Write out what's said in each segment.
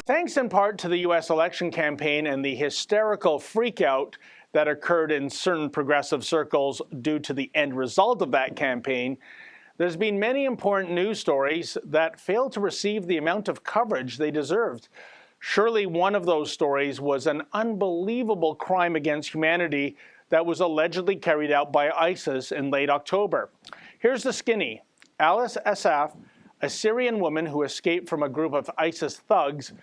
Thanks in part to the U.S. election campaign and the hysterical freakout that occurred in certain progressive circles due to the end result of that campaign, there's been many important news stories that failed to receive the amount of coverage they deserved. Surely one of those stories was an unbelievable crime against humanity that was allegedly carried out by ISIS in late October. Here's the skinny. Alice Asaf, a Syrian woman who escaped from a group of ISIS thugs,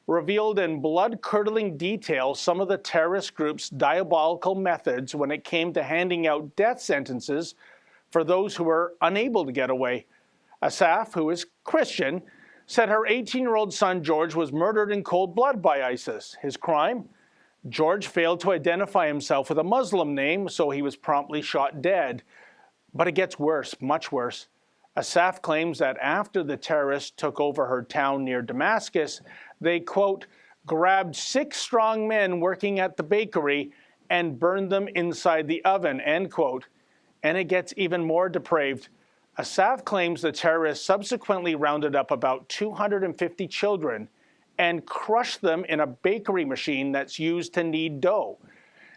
revealed in blood-curdling detail some of the terrorist group's diabolical methods when it came to handing out death sentences for those who were unable to get away. Asaf, who is Christian, said her 18-year-old son George was murdered in cold blood by ISIS. His crime? George failed to identify himself with a Muslim name, so he was promptly shot dead. But it gets worse, much worse. Asaf claims that after the terrorists took over her town near Damascus, they, quote, grabbed 6 strong men working at the bakery and burned them inside the oven, end quote. And it gets even more depraved. Asaf claims the terrorists subsequently rounded up about 250 children and crushed them in a bakery machine that's used to knead dough.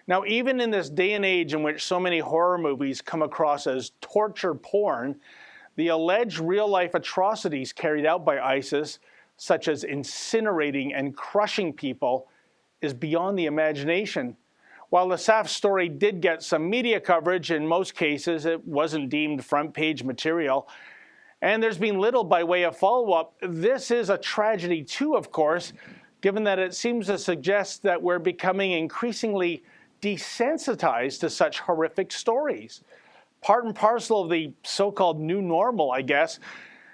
Now, even in this day and age in which so many horror movies come across as torture porn, the alleged real-life atrocities carried out by ISIS, such as incinerating and crushing people, is beyond the imagination. While Asaf's story did get some media coverage, in most cases it wasn't deemed front-page material, and there's been little by way of follow-up. This is a tragedy too, of course, given that it seems to suggest that we're becoming increasingly desensitized to such horrific stories. Part and parcel of the so-called new normal, I guess.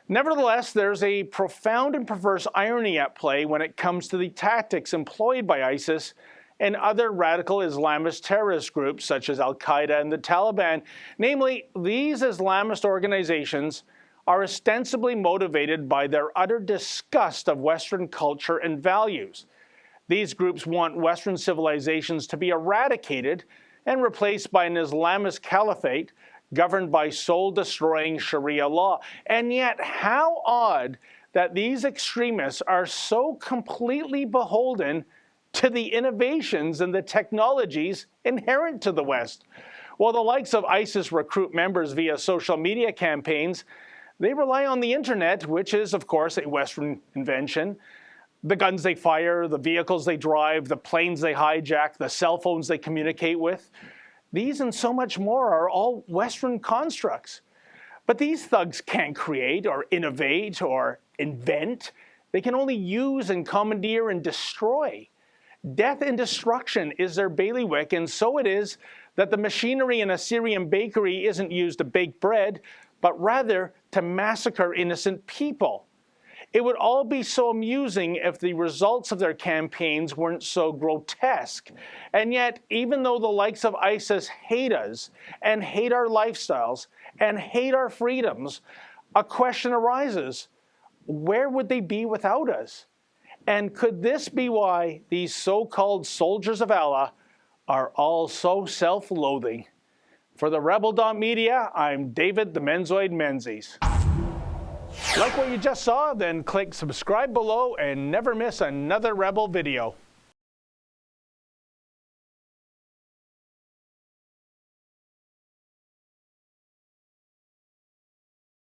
Nevertheless, there's a profound and perverse irony at play when it comes to the tactics employed by ISIS and other radical Islamist terrorist groups such as Al-Qaeda and the Taliban. Namely, these Islamist organizations are ostensibly motivated by their utter disgust of Western culture and values. These groups want Western civilizations to be eradicated and replaced by an Islamist caliphate governed by soul-destroying Sharia law. And yet, how odd that these extremists are so completely beholden to the innovations and the technologies inherent to the West. While the likes of ISIS recruit members via social media campaigns, they rely on the internet, which is, of course, a Western invention. The guns they fire, the vehicles they drive, the planes they hijack, the cell phones they communicate with. These and so much more are all Western constructs. But these thugs can't create or innovate or invent. They can only use and commandeer and destroy. Death and destruction is their bailiwick, and so it is that the machinery in a Syrian bakery isn't used to bake bread, but rather to massacre innocent people. It would all be so amusing if the results of their campaigns weren't so grotesque. And yet, even though the likes of ISIS hate us and hate our lifestyles and hate our freedoms, a question arises: where would they be without us? And could this be why these so-called soldiers of Allah are all so self-loathing? For the Rebel.media, I'm David the Menzoid Menzies. Like what you just saw? Then click subscribe below and never miss another Rebel video.